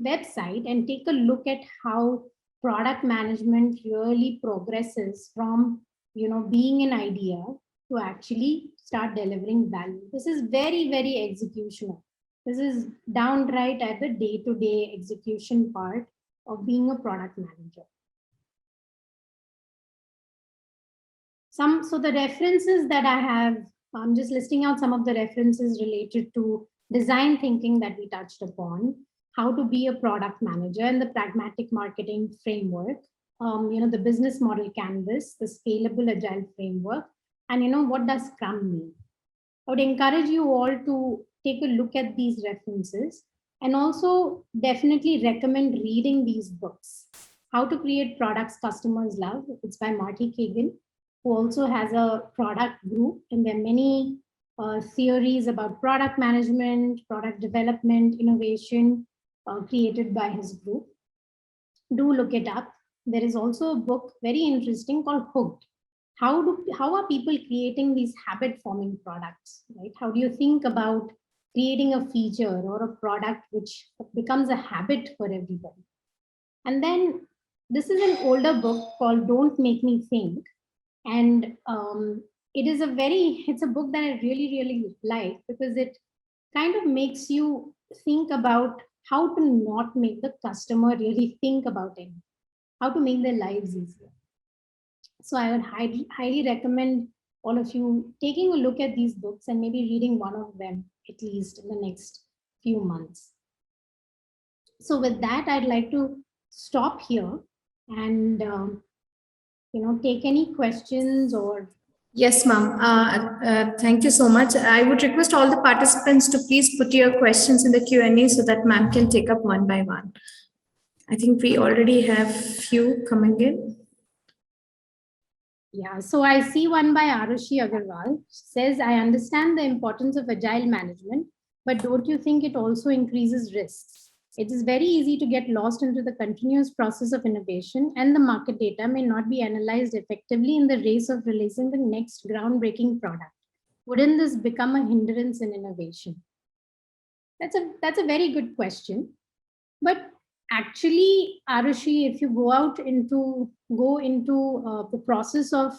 website and take a look at how product management really progresses from being an idea to actually start delivering value. This is very, very executional. This is downright at the day-to-day execution part of being a product manager. So the references that I have, I'm just listing out some of the references related to design thinking that we touched upon, how to be a product manager, and the pragmatic marketing framework, the business model canvas, the scalable agile framework, and what does Scrum mean. I would encourage you all to take a look at these references, and also definitely recommend reading these books. How to Create Products Customers Love. It's by Marty Cagan, who also has a product group, and there are many theories about product management, product development, innovation created by his group. Do look it up. There is also a book, very interesting, called Hooked. How are people creating these habit forming products, right? How do you think about creating a feature or a product which becomes a habit for everybody? And then this is an older book called Don't Make Me Think. And it's a book that I really, really like, because it kind of makes you think about how to not make the customer really think about it, how to make their lives easier. So I would highly recommend all of you taking a look at these books and maybe reading one of them at least in the next few months. So with that, I'd like to stop here and take any questions or. Yes, ma'am. Thank you so much. I would request all the participants to please put your questions in the Q&A so that ma'am can take up one by one. I think we already have few coming in. Yeah, so I see one by Arushi Agarwal. She says, I understand the importance of agile management, but don't you think it also increases risks? It is very easy to get lost into the continuous process of innovation, and the market data may not be analyzed effectively in the race of releasing the next groundbreaking product. Wouldn't this become a hindrance in innovation? That's a very good question. But actually, Arushi, if you go into the process of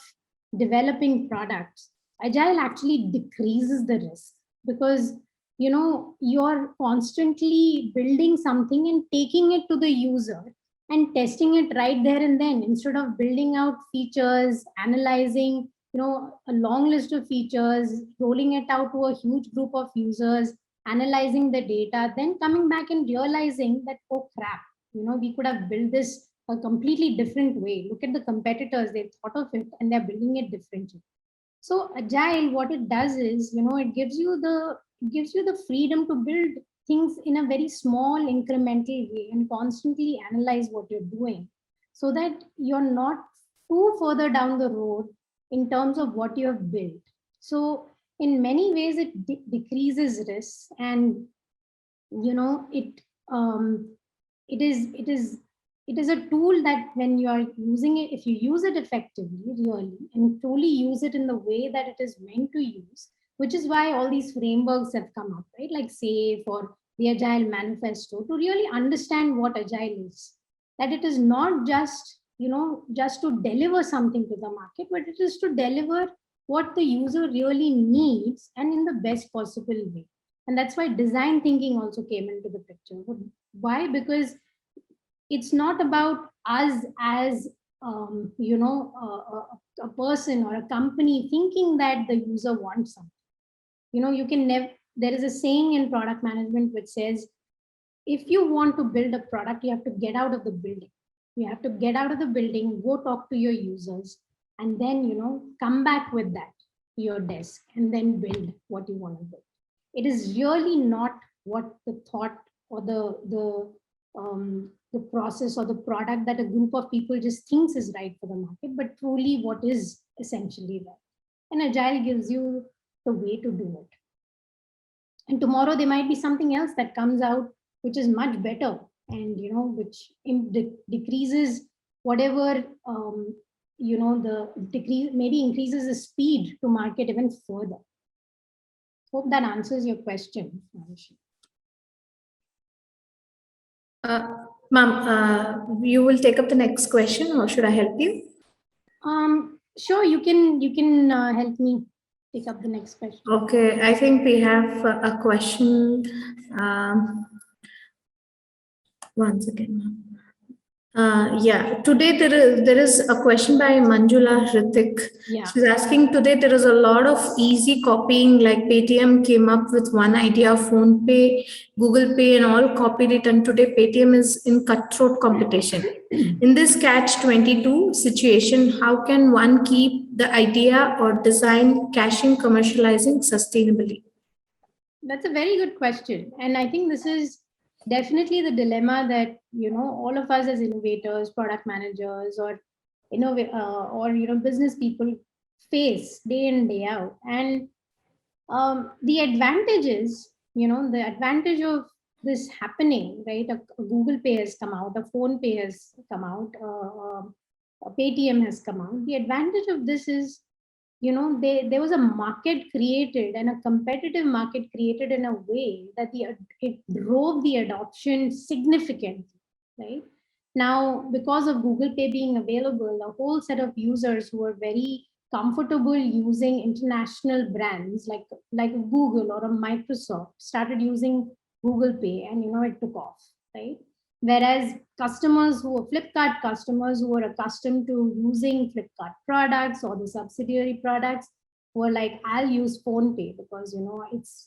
developing products, agile actually decreases the risk, because you're constantly building something and taking it to the user and testing it right there and then, instead of building out features, analyzing a long list of features, rolling it out to a huge group of users, analyzing the data, then coming back and realizing that, oh crap, we could have built this a completely different way. Look at the competitors, they've thought of it and they're building it differently. So agile, what it does is, it gives you the freedom to build things in a very small incremental way and constantly analyze what you're doing, so that you're not too further down the road in terms of what you have built. So in many ways, it decreases risk, and it it is a tool that when you are using it, if you use it effectively, really, and truly use it in the way that it is meant to use, which is why all these frameworks have come up, right? Like SAFe or the Agile Manifesto, to really understand what Agile is. That it is not just, just to deliver something to the market, but it is to deliver what the user really needs and in the best possible way. And that's why design thinking also came into the picture. Why? Because it's not about us as a person or a company thinking that the user wants something. You can never. There is a saying in product management which says, if you want to build a product, you have to get out of the building. You have to get out of the building, go talk to your users, and then come back with that to your desk and then build what you want to build. It is really not what the thought or the process or the product that a group of people just thinks is right for the market, but truly what is essentially right. And Agile gives you the way to do it. And tomorrow there might be something else that comes out which is much better, and which decreases whatever the decrease, maybe increases the speed to market even further. Hope that answers your question, Marushi. Ma'am, you will take up the next question, or should I help you? Sure, you can help me take up the next question. Okay, I think we have a question. Once again, ma'am. Yeah, today there is a question by Manjula Hrithik. Yeah. She's asking, today there is a lot of easy copying, like Paytm came up with one idea, Phone Pay, Google Pay, and all copied it. And today Paytm is in cutthroat competition. In this catch-22 situation, how can one keep the idea or design caching, commercializing sustainably? That's a very good question. And I think this is definitely the dilemma that all of us as innovators, product managers, or business people face day in, day out. And the advantage is, the advantage of this happening, right? A Google Pay has come out, a Phone Pay has come out, a Paytm has come out. The advantage of this is, there was a market created, and a competitive market created in a way that it drove the adoption significantly, right? Now, because of Google Pay being available, a whole set of users who are very comfortable using international brands like Google or a Microsoft started using Google Pay, and it took off, right? Whereas customers who are Flipkart customers who are accustomed to using Flipkart products or the subsidiary products were like, I'll use Phone Pay because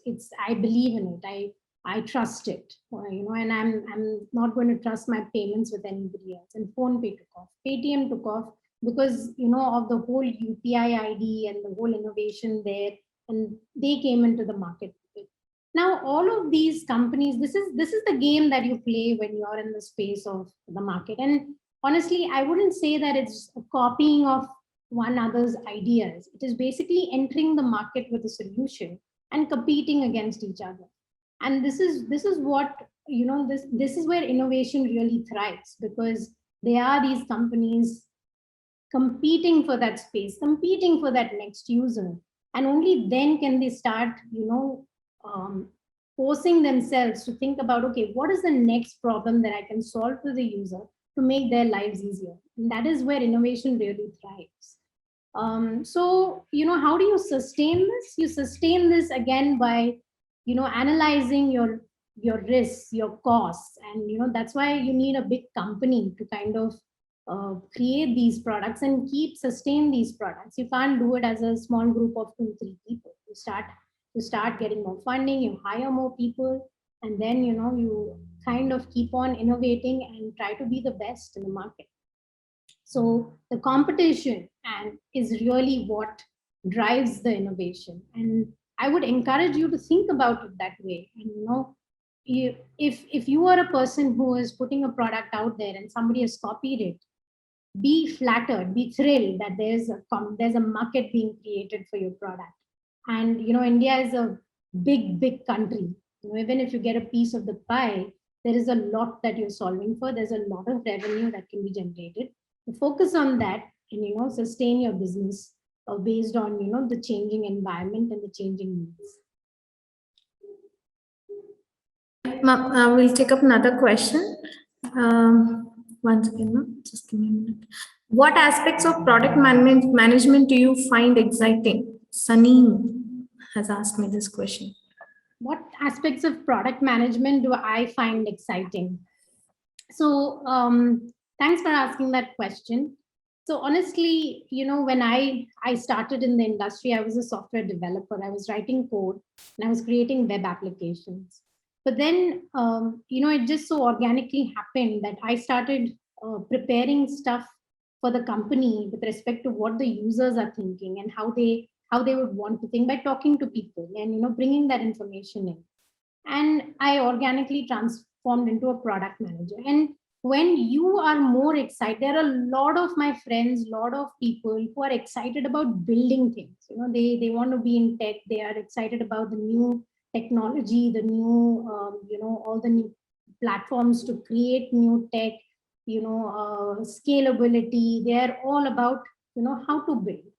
it's I believe in it. I trust it, and I'm not going to trust my payments with anybody else. And Phone Pay took off. Paytm took off because of the whole UPI ID and the whole innovation there, and they came into the market. Now, all of these companies, this is the game that you play when you're in the space of the market. And honestly, I wouldn't say that it's a copying of one another's ideas. It is basically entering the market with a solution and competing against each other. And this is what, this is where innovation really thrives, because there are these companies competing for that space, competing for that next user. And only then can they start, forcing themselves to think about, okay, what is the next problem that I can solve for the user to make their lives easier? And that is where innovation really thrives. So, how do you sustain this? You sustain this again by, analyzing your risks, your costs, and that's why you need a big company to kind of create these products and keep sustain these products. You can't do it as a small group of 2 3 people. You start getting more funding, you hire more people, and then you kind of keep on innovating and try to be the best in the market. So the competition and is really what drives the innovation. And I would encourage you to think about it that way. And if you are a person who is putting a product out there and somebody has copied it, be flattered, be thrilled that there's a market being created for your product. And India is a big country. Even if you get a piece of the pie, there is a lot that you're solving for. There's a lot of revenue that can be generated. Focus on that, and sustain your business based on the changing environment and the changing needs. We'll take up another question. Once again, ma'am, just give me a minute. What aspects of product management do you find exciting? Sunny has asked me this question. What aspects of product management do I find exciting? So thanks for asking that question. So honestly, when I started in the industry, I was a software developer. I was writing code and I was creating web applications. But then, it just so organically happened that I started preparing stuff for the company with respect to what the users are thinking and how they would want to think by talking to people and bringing that information in. And I organically transformed into a product manager. And when you are more excited, there are a lot of my friends, a lot of people who are excited about building things. They want to be in tech. They are excited about the new technology, the new, all the new platforms to create new tech, scalability. They are all about, how to build.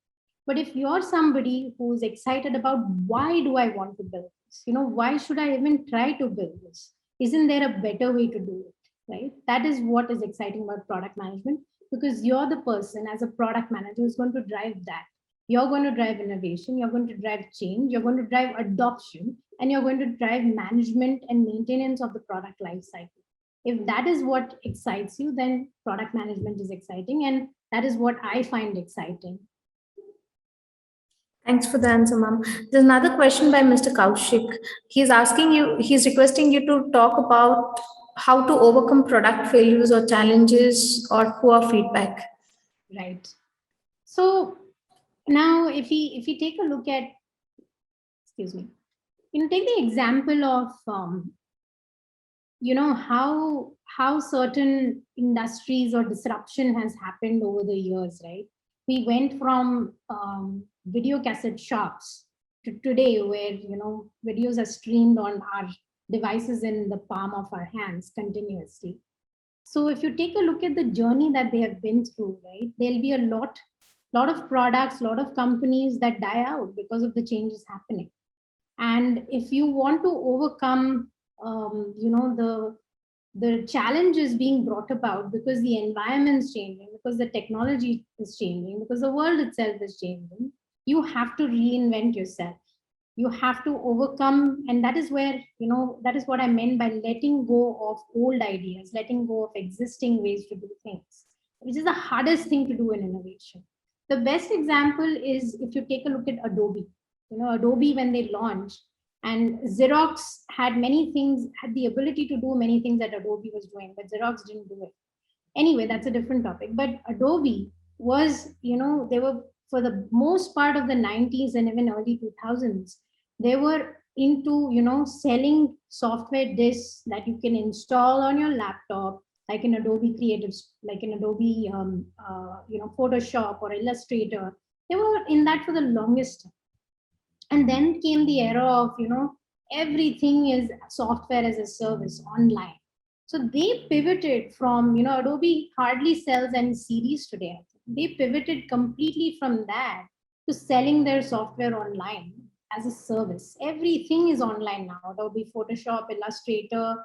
But if you're somebody who's excited about why do I want to build this? Why should I even try to build this? Isn't there a better way to do it? Right? That is what is exciting about product management, because you're the person as a product manager who's going to drive that. You're going to drive innovation, you're going to drive change, you're going to drive adoption, and you're going to drive management and maintenance of the product lifecycle. If that is what excites you, then product management is exciting, and that is what I find exciting. Thanks for the answer, ma'am. There's another question by Mr. Kaushik. He's requesting you to talk about how to overcome product failures or challenges or poor feedback. Right. So now if we take a look at, excuse me, take the example of how certain industries or disruption has happened over the years, right? We went from video cassette shops to today, where videos are streamed on our devices in the palm of our hands continuously. So if you take a look at the journey that they have been through, right, there'll be a lot of products, lot of companies that die out because of the changes happening. And if you want to overcome the challenges being brought about because the environment's changing, because the technology is changing, because the world itself is changing, you have to reinvent yourself. You have to overcome, and that is where, that is what I meant by letting go of old ideas, letting go of existing ways to do things, which is the hardest thing to do in innovation. The best example is if you take a look at Adobe. Adobe, when they launched, and Xerox had many things, had the ability to do many things that Adobe was doing, but Xerox didn't do it. Anyway, that's a different topic. But Adobe was, they were, for the most part of the 90s and even early 2000s, they were into, selling software disks that you can install on your laptop, like in Adobe Creative, like in Adobe, Photoshop or Illustrator. They were in that for the longest time. And then came the era of Everything is software as a service online. So they pivoted from, Adobe hardly sells any CDs today. They pivoted completely from that to selling their software online as a service. Everything is online now. Adobe Photoshop, Illustrator,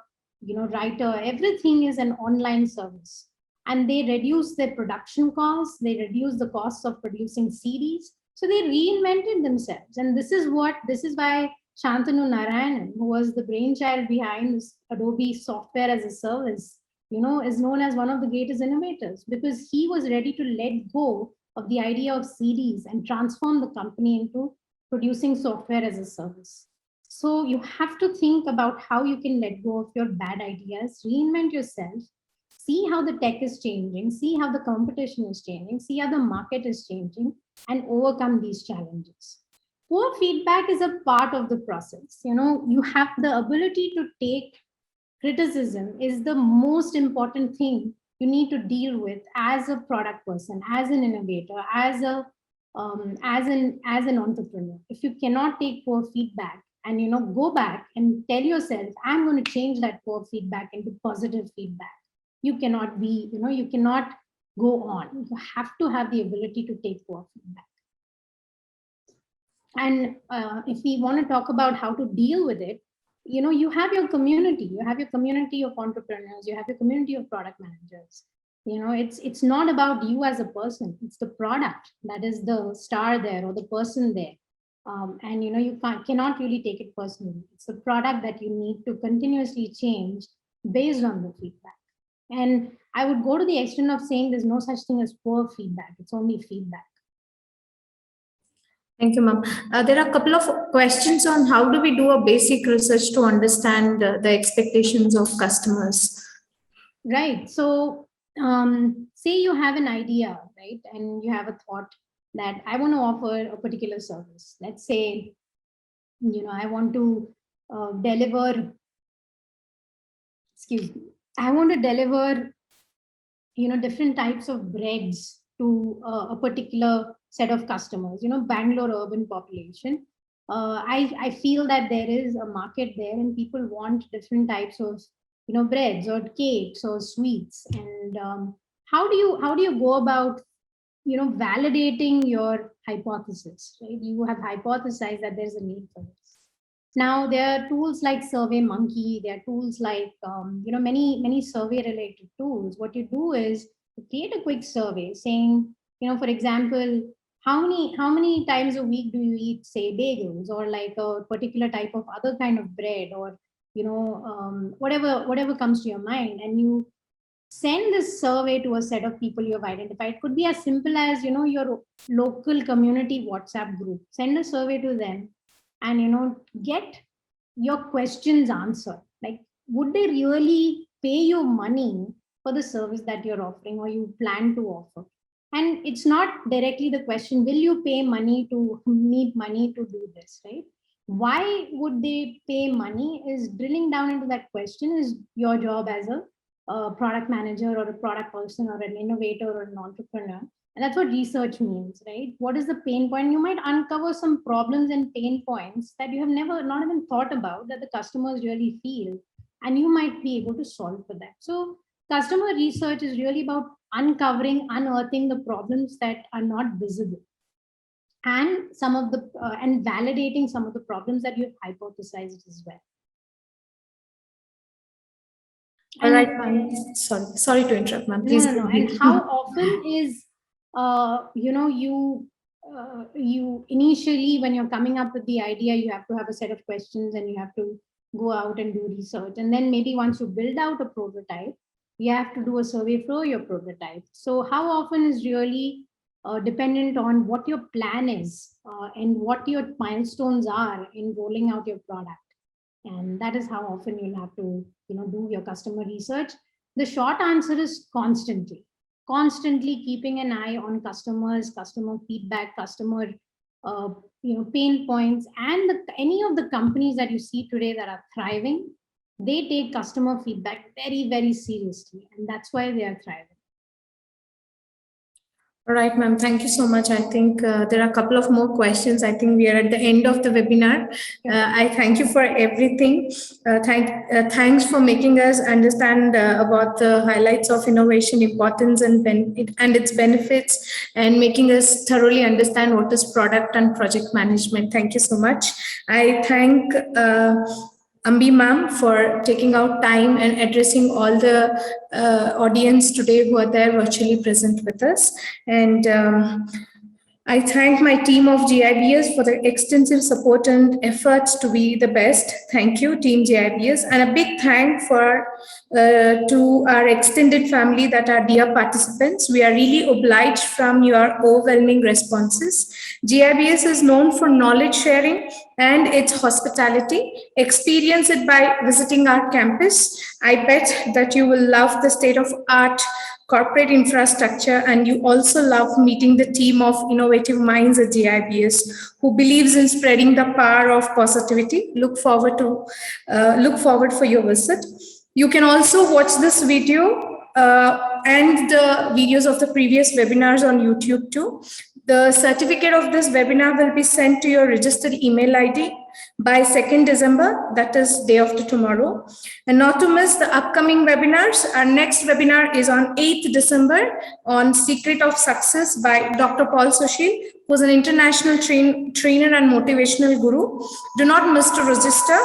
Writer, everything is an online service. And they reduce their production costs, they reduce the costs of producing CDs. So they reinvented themselves. And this is why Shantanu Narayanan, who was the brainchild behind this Adobe software as a service, is known as one of the greatest innovators, because he was ready to let go of the idea of CDs and transform the company into producing software as a service. So you have to think about how you can let go of your bad ideas, reinvent yourself, see how the tech is changing, see how the competition is changing, see how the market is changing, and overcome these challenges. Poor feedback is a part of the process. You have the ability to take criticism is the most important thing you need to deal with as a product person, as an innovator, as an entrepreneur. If you cannot take poor feedback and go back and tell yourself, I'm going to change that poor feedback into positive feedback, you cannot be, you cannot go on. You have to have the ability to take poor feedback. And if we want to talk about how to deal with it, you have your community, of entrepreneurs, you have your community of product managers. It's not about you as a person, it's the product that is the star there, or the person there. And you cannot really take it personally. It's the product that you need to continuously change based on the feedback. And I would go to the extent of saying there's no such thing as poor feedback, it's only feedback. Thank you, ma'am. There are a couple of questions on how do we do a basic research to understand the expectations of customers. Right. So say you have an idea, right? And you have a thought that I want to offer a particular service. Let's say, I want to deliver, I want to deliver, different types of breads to a particular set of customers, Bangalore urban population. I feel that there is a market there and people want different types of, breads or cakes or sweets. And how do you go about, validating your hypothesis, right? You have hypothesized that there's a need for this. Now there are tools like SurveyMonkey, there are tools like many survey related tools. What you do is you create a quick survey saying, for example, how many times a week do you eat, say, bagels, or like a particular type of other kind of bread, or whatever comes to your mind, and you send this survey to a set of people you have identified. It could be as simple as your local community WhatsApp group. Send a survey to them, and get your questions answered. Like, would they really pay you money for the service that you're offering or you plan to offer? And it's not directly the question, will you pay money to need money to do this, right? Why would they pay money is drilling down into that question is your job as a product manager or a product person or an innovator or an entrepreneur. And that's what research means, right? What is the pain point? You might uncover some problems and pain points that you have not even thought about, that the customers really feel, and you might be able to solve for that. So customer research is really about unearthing the problems that are not visible, and and validating some of the problems that you've hypothesized as well. All right, ma'am. Sorry to interrupt, ma'am. Please. No. And how often is you initially, when you're coming up with the idea, you have to have a set of questions and you have to go out and do research, and then maybe once you build out a prototype, you have to do a survey for your prototype. So how often is really dependent on what your plan is and what your milestones are in rolling out your product. And that is how often you'll have to do your customer research. The short answer is constantly keeping an eye on customers, customer feedback, customer pain points. And any of the companies that you see today that are thriving, they take customer feedback very, very seriously, and that's why they are thriving. All right, ma'am. Thank you so much. I think there are a couple of more questions. I think we are at the end of the webinar. I thank you for everything. Thanks for making us understand about the highlights of innovation, importance, and its benefits, and making us thoroughly understand what is product and project management. Thank you so much. I thank Ambi ma'am for taking out time and addressing all the audience today who are there virtually present with us. And I thank my team of GIBS for the extensive support and efforts to be the best. Thank you, Team GIBS, and a big thank for to our extended family that are dear participants. We are really obliged from your overwhelming responses. GIBS is known for knowledge sharing and its hospitality. Experience it by visiting our campus. I bet that you will love the state of art corporate infrastructure, and you also love meeting the team of innovative minds at GIBS who believes in spreading the power of positivity. Look forward for your visit. You can also watch this video and the videos of the previous webinars on YouTube too. The certificate of this webinar will be sent to your registered email ID by 2nd December, that is day after tomorrow. And not to miss the upcoming webinars, our next webinar is on 8th December on Secret of Success by Dr. Paul Sushil, who's an international trainer and motivational guru. Do not miss to register.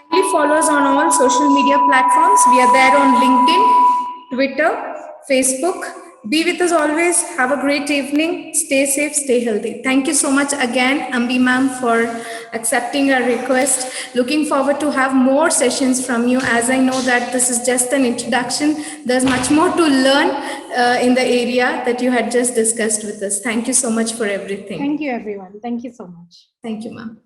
Kindly follow us on all social media platforms. We are there on LinkedIn, Twitter, Facebook. Be with us always. Have a great evening. Stay safe, stay healthy. Thank you so much again, Ambi ma'am, for accepting our request. Looking forward to have more sessions from you, as I know that this is just an introduction. There's much more to learn in the area that you had just discussed with us. Thank you so much for everything. Thank you, everyone. Thank you so much. Thank you, ma'am.